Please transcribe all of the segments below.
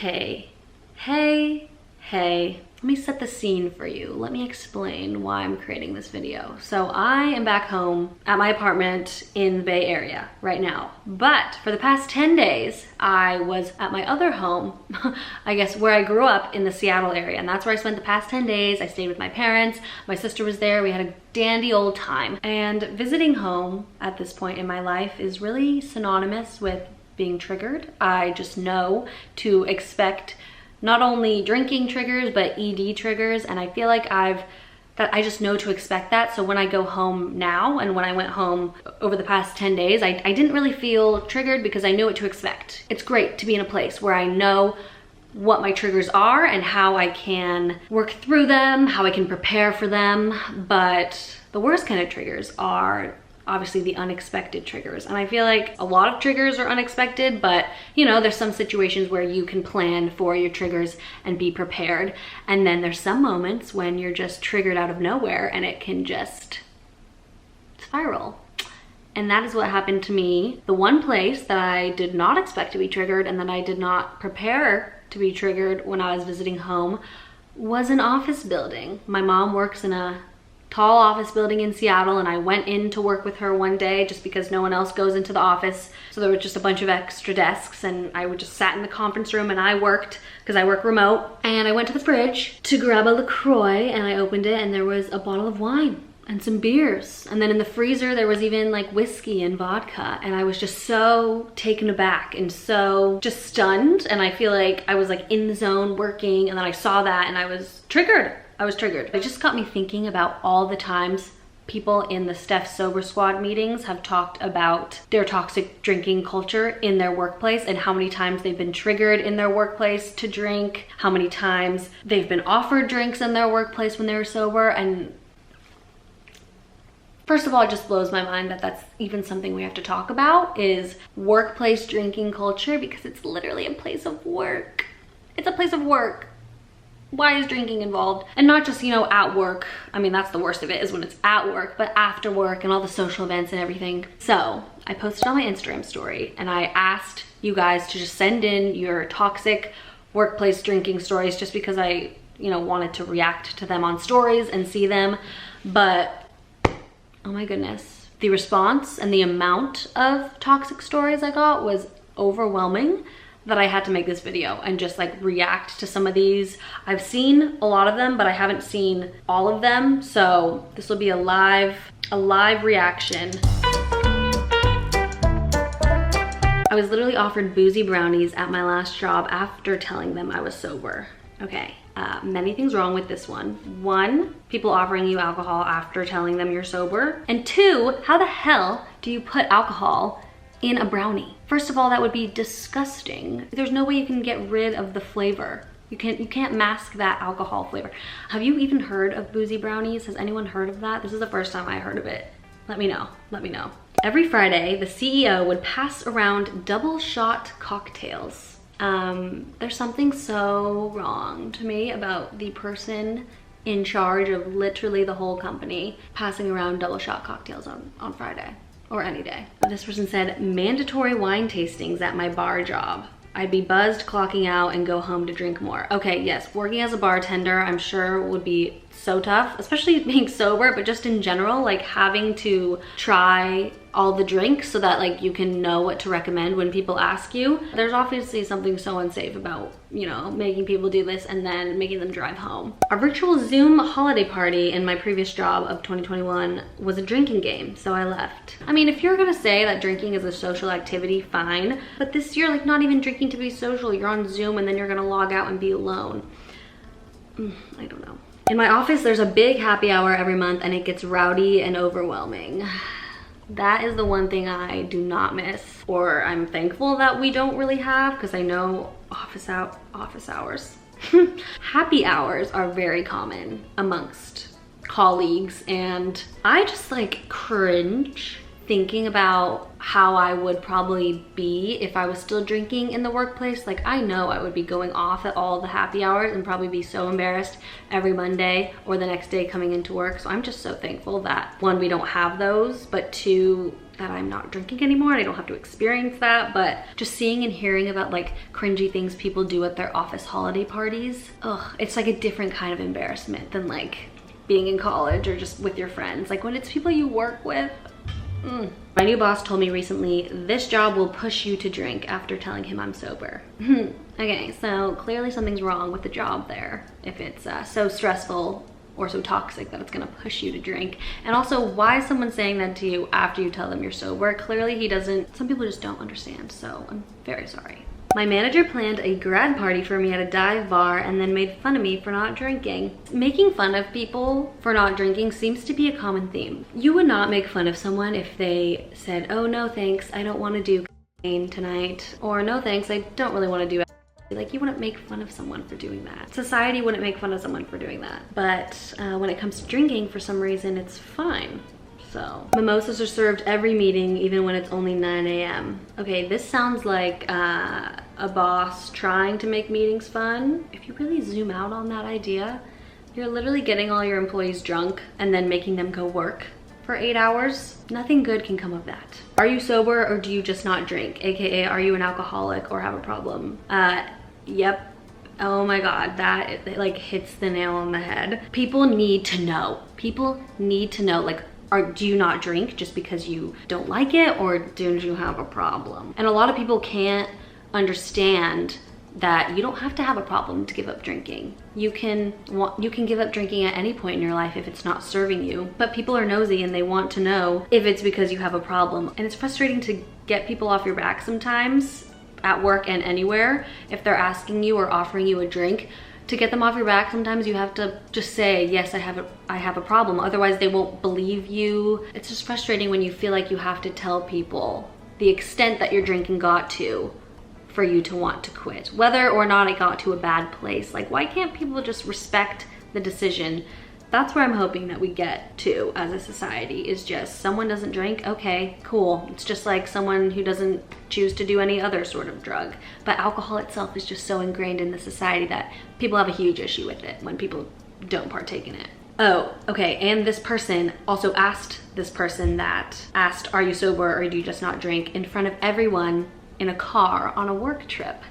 Okay, hey, let me set the scene for you. Let me explain why I'm creating this video. So I am back home at my apartment in the Bay Area right now. But for the past 10 days, I was at my other home, I guess where I grew up in the Seattle area. And that's where I spent the past 10 days. I stayed with my parents. My sister was there. We had a dandy old time. And visiting home at this point in my life is really synonymous with being triggered. I just know to expect not only drinking triggers, but ED triggers. And I feel like I just know to expect that. So when I go home now, and when I went home over the past 10 days, I didn't really feel triggered because I knew what to expect. It's great to be in a place where I know what my triggers are and how I can work through them, how I can prepare for them. But the worst kind of triggers are obviously the unexpected triggers. And I feel like a lot of triggers are unexpected, but you know, there's some situations where you can plan for your triggers and be prepared. And then there's some moments when you're just triggered out of nowhere and it can just spiral. And that is what happened to me. The one place that I did not expect to be triggered and that I did not prepare to be triggered when I was visiting home was an office building. My mom works in a tall office building in Seattle, and I went in to work with her one day just because no one else goes into the office. So there were just a bunch of extra desks, and I would just sat in the conference room and I worked because I work remote. And I went to the fridge to grab a LaCroix and I opened it and there was a bottle of wine and some beers. And then in the freezer, there was even like whiskey and vodka. And I was just so taken aback and so just stunned. And I feel like I was like in the zone working, and then I saw that and I was triggered. It just got me thinking about all the times people in the Steph Sober Squad meetings have talked about their toxic drinking culture in their workplace and how many times they've been triggered in their workplace to drink, how many times they've been offered drinks in their workplace when they were sober. And first of all, it just blows my mind that that's even something we have to talk about, is workplace drinking culture, because it's literally a place of work. It's a place of work. Why is drinking involved? And not just, you know, at work. I mean, that's the worst of it, is when it's at work, but after work and all the social events and everything. So I posted on my Instagram story and I asked you guys to just send in your toxic workplace drinking stories, just because I, you know, wanted to react to them on stories and see them. But oh my goodness, the response and the amount of toxic stories I got was overwhelming, that I had to make this video and just like react to some of these. I've seen a lot of them, but I haven't seen all of them. So this will be a live reaction. I was literally offered boozy brownies at my last job after telling them I was sober. Okay, many things wrong with this one. One, people offering you alcohol after telling them you're sober. And two, how the hell do you put alcohol in a brownie? First of all, that would be disgusting. There's no way you can get rid of the flavor. You can't mask that alcohol flavor. Have you even heard of boozy brownies? Has anyone heard of that? This is the first time I heard of it. Let me know. Every Friday, the CEO would pass around double shot cocktails. There's something so wrong to me about the person in charge of literally the whole company passing around double shot cocktails on Friday. Or any day. This person said, mandatory wine tastings at my bar job. I'd be buzzed clocking out and go home to drink more. Okay, yes, working as a bartender, I'm sure would be so tough, especially being sober, but just in general, like having to try all the drinks so that like you can know what to recommend when people ask you. There's obviously something so unsafe about, you know, making people do this and then making them drive home. Our virtual Zoom holiday party in my previous job of 2021 was a drinking game, so I left. I mean, if you're gonna say that drinking is a social activity, fine, but this year, like, not even drinking to be social, you're on Zoom and then you're gonna log out and be alone. I don't know. In my office, there's a big happy hour every month and it gets rowdy and overwhelming. That is the one thing I do not miss, or I'm thankful that we don't really have, because I know office hours. Happy hours are very common amongst colleagues, and I just like cringe thinking about how I would probably be if I was still drinking in the workplace. Like, I know I would be going off at all the happy hours and probably be so embarrassed every Monday or the next day coming into work. So I'm just so thankful that, one, we don't have those, but two, that I'm not drinking anymore and I don't have to experience that. But just seeing and hearing about like cringy things people do at their office holiday parties, ugh, it's like a different kind of embarrassment than like being in college or just with your friends. Like when it's people you work with. My new boss told me recently, this job will push you to drink, after telling him I'm sober. Okay, so clearly something's wrong with the job there if it's so stressful or so toxic that it's gonna push you to drink. And also, why is someone saying that to you after you tell them you're sober? Clearly he doesn't, some people just don't understand, so I'm very sorry. My manager planned a grad party for me at a dive bar and then made fun of me for not drinking. Making fun of people for not drinking seems to be a common theme. You would not make fun of someone if they said, oh no thanks, I don't want to do cocaine tonight, or no thanks, I don't really want to do it. Like, you wouldn't make fun of someone for doing that. Society wouldn't make fun of someone for doing that. But when it comes to drinking, for some reason, it's fine. So, mimosas are served every meeting, even when it's only 9 a.m. Okay, this sounds like a boss trying to make meetings fun. If you really zoom out on that idea, you're literally getting all your employees drunk and then making them go work for 8 hours. Nothing good can come of that. Are you sober or do you just not drink? AKA, are you an alcoholic or have a problem? Yep. Oh my God, that it like hits the nail on the head. People need to know. People need to know, like, do you not drink just because you don't like it, or do you have a problem? And a lot of people can't understand that you don't have to have a problem to give up drinking. You can give up drinking at any point in your life if it's not serving you. But people are nosy and they want to know if it's because you have a problem. And it's frustrating to get people off your back sometimes, at work and anywhere. If they're asking you or offering you a drink, to get them off your back, sometimes you have to just say, yes, I have a problem. Otherwise they won't believe you. It's just frustrating when you feel like you have to tell people the extent that your drinking got to for you to want to quit, whether or not it got to a bad place. Like, why can't people just respect the decision? That's where I'm hoping that we get to as a society, is just someone doesn't drink, okay, cool. It's just like someone who doesn't choose to do any other sort of drug. But alcohol itself is just so ingrained in the society that people have a huge issue with it when people don't partake in it. Oh, okay, and this person also asked this person that asked, are you sober or do you just not drink, in front of everyone in a car on a work trip.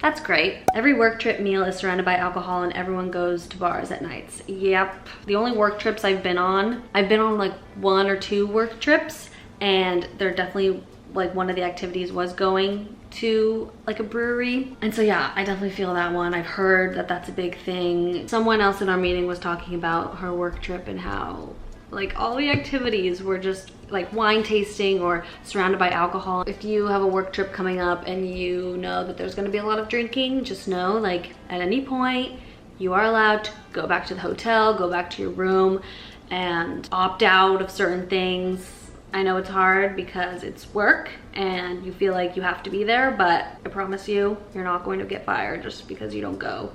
That's great. Every work trip meal is surrounded by alcohol and everyone goes to bars at nights. Yep. The only work trips I've been on like 1 or 2 work trips, and they're definitely like one of the activities was going to like a brewery. And so yeah, I definitely feel that one. I've heard that that's a big thing. Someone else in our meeting was talking about her work trip and how like all the activities were just like wine tasting or surrounded by alcohol. If you have a work trip coming up and you know that there's going to be a lot of drinking, just know like at any point you are allowed to go back to the hotel, go back to your room and opt out of certain things. I know it's hard because it's work and you feel like you have to be there, but I promise you, you're not going to get fired just because you don't go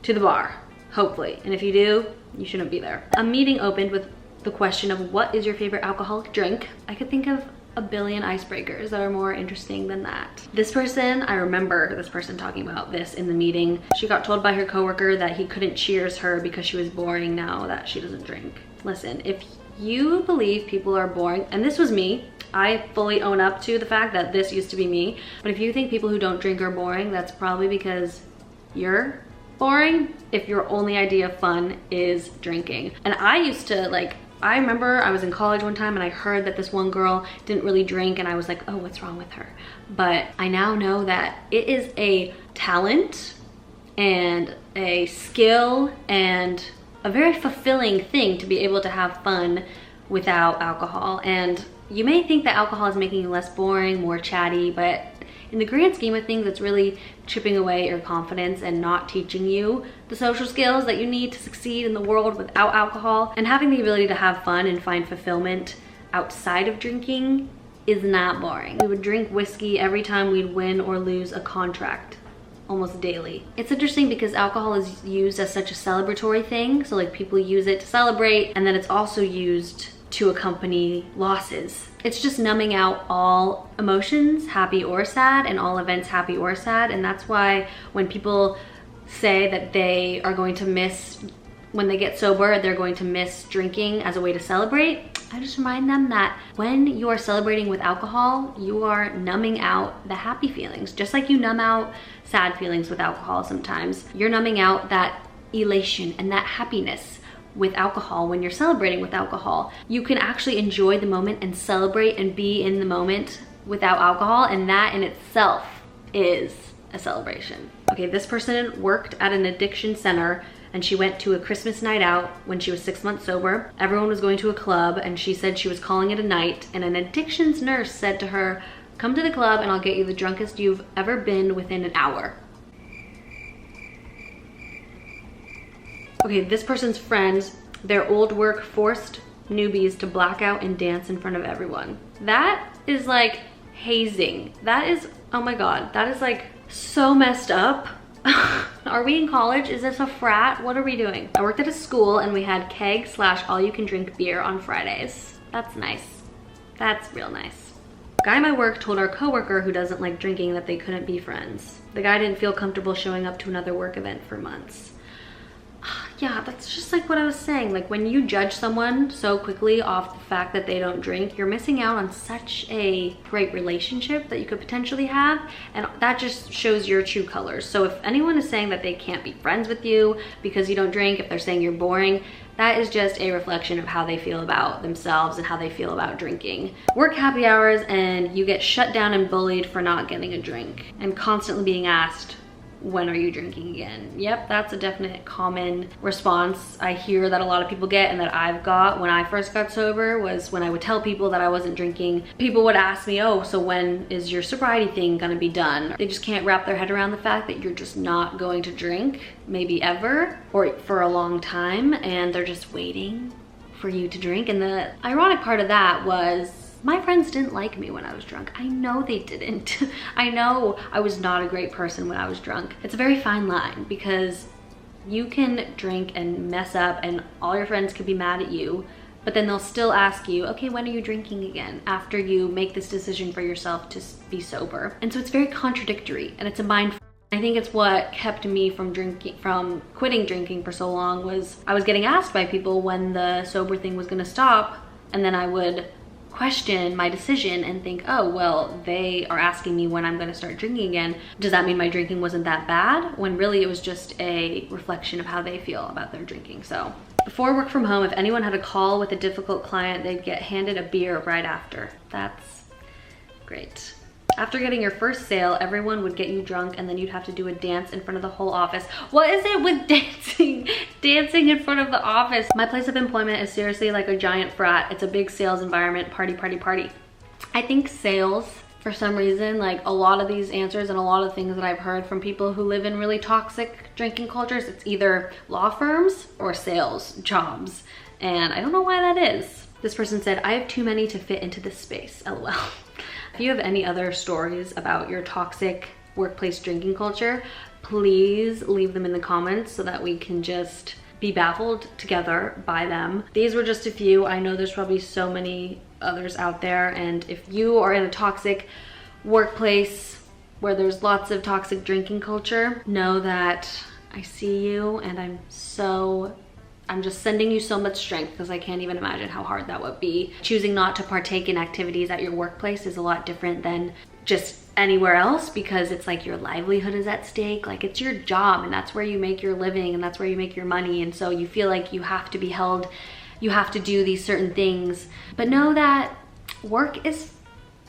to the bar, hopefully. And if you do, you shouldn't be there. A meeting opened with the question of what is your favorite alcoholic drink. I could think of a billion icebreakers that are more interesting than that. This person, I remember this person talking about this in the meeting. She got told by her coworker that he couldn't cheers her because she was boring now that she doesn't drink. Listen, if you believe people are boring, and this was me, I fully own up to the fact that this used to be me, but if you think people who don't drink are boring, that's probably because you're boring if your only idea of fun is drinking. And I used to like, I remember I was in college one time and I heard that this one girl didn't really drink and I was like, oh, what's wrong with her? But I now know that it is a talent and a skill and a very fulfilling thing to be able to have fun without alcohol. And you may think that alcohol is making you less boring, more chatty, but in the grand scheme of things, it's really chipping away your confidence and not teaching you the social skills that you need to succeed in the world without alcohol. And having the ability to have fun and find fulfillment outside of drinking is not boring. We would drink whiskey every time we'd win or lose a contract, almost daily. It's interesting because alcohol is used as such a celebratory thing. So like people use it to celebrate, and then it's also used to accompany losses. It's just numbing out all emotions, happy or sad, and all events, happy or sad. And that's why when people say that they are going to miss, when they get sober, they're going to miss drinking as a way to celebrate, I just remind them that when you are celebrating with alcohol, you are numbing out the happy feelings. Just like you numb out sad feelings with alcohol sometimes, you're numbing out that elation and that happiness with alcohol. When you're celebrating with alcohol, you can actually enjoy the moment and celebrate and be in the moment without alcohol, and that in itself is a celebration. Okay, this person worked at an addiction center and she went to a Christmas night out when she was 6 months sober. Everyone was going to a club and she said she was calling it a night, and an addictions nurse said to her, "Come to the club and I'll get you the drunkest you've ever been within an hour." Okay, this person's friends, their old work forced newbies to black out and dance in front of everyone. That is like hazing. That is, oh my God, that is like so messed up. Are we in college? Is this a frat? What are we doing? I worked at a school and we had keg / all you can drink beer on Fridays. That's nice. That's real nice. A guy at my work told our coworker who doesn't like drinking that they couldn't be friends. The guy didn't feel comfortable showing up to another work event for months. Yeah, that's just like what I was saying. Like when you judge someone so quickly off the fact that they don't drink, you're missing out on such a great relationship that you could potentially have, and that just shows your true colors. So if anyone is saying that they can't be friends with you because you don't drink, if they're saying you're boring, that is just a reflection of how they feel about themselves and how they feel about drinking. Work happy hours and you get shut down and bullied for not getting a drink and constantly being asked, "When are you drinking again?" Yep, that's a definite common response I hear that a lot of people get and that I've got when I first got sober. Was when I would tell people that I wasn't drinking, people would ask me, "Oh, so when is your sobriety thing gonna be done?" They just can't wrap their head around the fact that you're just not going to drink, maybe ever, or for a long time, and they're just waiting for you to drink. And the ironic part of that was, my friends didn't like me when I was drunk. I know they didn't. I know I was not a great person when I was drunk. It's a very fine line because you can drink and mess up and all your friends could be mad at you, but then they'll still ask you, "Okay, when are you drinking again?" after you make this decision for yourself to be sober. And so it's very contradictory and it's a mind. I think it's what kept me from quitting drinking for so long was I was getting asked by people when the sober thing was gonna stop, and then I would question my decision and think, oh, well, they are asking me when I'm gonna start drinking again. Does that mean my drinking wasn't that bad? When really it was just a reflection of how they feel about their drinking. So before work from home, if anyone had a call with a difficult client, they'd get handed a beer right after. That's great. After getting your first sale, everyone would get you drunk and then you'd have to do a dance in front of the whole office. What is it with dancing? Dancing in front of the office. My place of employment is seriously like a giant frat. It's a big sales environment, party, party, party. I think sales, for some reason, like a lot of these answers and a lot of things that I've heard from people who live in really toxic drinking cultures, it's either law firms or sales jobs. And I don't know why that is. This person said, "I have too many to fit into this space, LOL." If you have any other stories about your toxic workplace drinking culture, please leave them in the comments so that we can just be baffled together by them. These were just a few. I know there's probably so many others out there, and if you are in a toxic workplace where there's lots of toxic drinking culture, know that I see you and I'm just sending you so much strength because I can't even imagine how hard that would be. Choosing not to partake in activities at your workplace is a lot different than just anywhere else because it's like your livelihood is at stake. Like it's your job and that's where you make your living and that's where you make your money. And so you feel like you have to be held, you have to do these certain things. But know that work is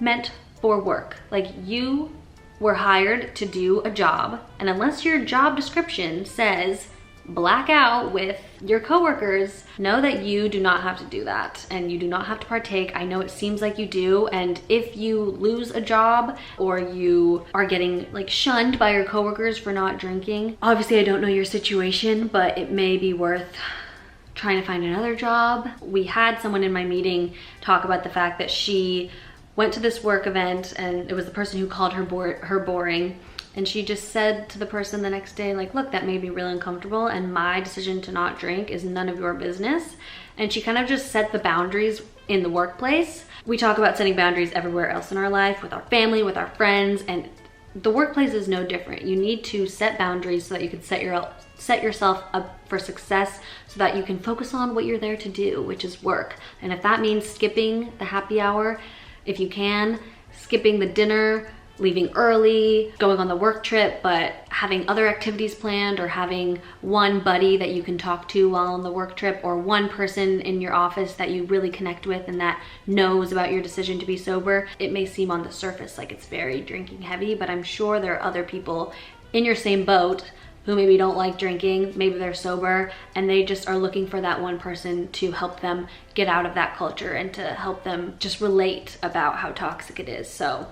meant for work. Like you were hired to do a job, and unless your job description says black out with your coworkers, know that you do not have to do that and you do not have to partake. I know it seems like you do, and if you lose a job or you are getting like shunned by your coworkers for not drinking, obviously I don't know your situation, but it may be worth trying to find another job. We had someone in my meeting talk about the fact that she went to this work event and it was the person who called her boring, And she just said to the person the next day, like, look, that made me really uncomfortable and my decision to not drink is none of your business. And she kind of just set the boundaries in the workplace. We talk about setting boundaries everywhere else in our life, with our family, with our friends, and the workplace is no different. You need to set boundaries so that you can set yourself up for success, so that you can focus on what you're there to do, which is work. And if that means skipping the happy hour, if you can, skipping the dinner, leaving early, going on the work trip, but having other activities planned, or having one buddy that you can talk to while on the work trip, or one person in your office that you really connect with and that knows about your decision to be sober. It may seem on the surface like it's very drinking heavy, but I'm sure there are other people in your same boat who maybe don't like drinking, maybe they're sober, and they just are looking for that one person to help them get out of that culture and to help them just relate about how toxic it is. So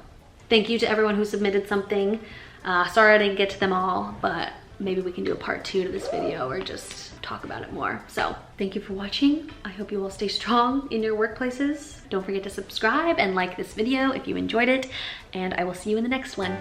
thank you to everyone who submitted something. Sorry I didn't get to them all, but maybe we can do a part 2 to this video or just talk about it more. So thank you for watching. I hope you all stay strong in your workplaces. Don't forget to subscribe and like this video if you enjoyed it, and I will see you in the next one.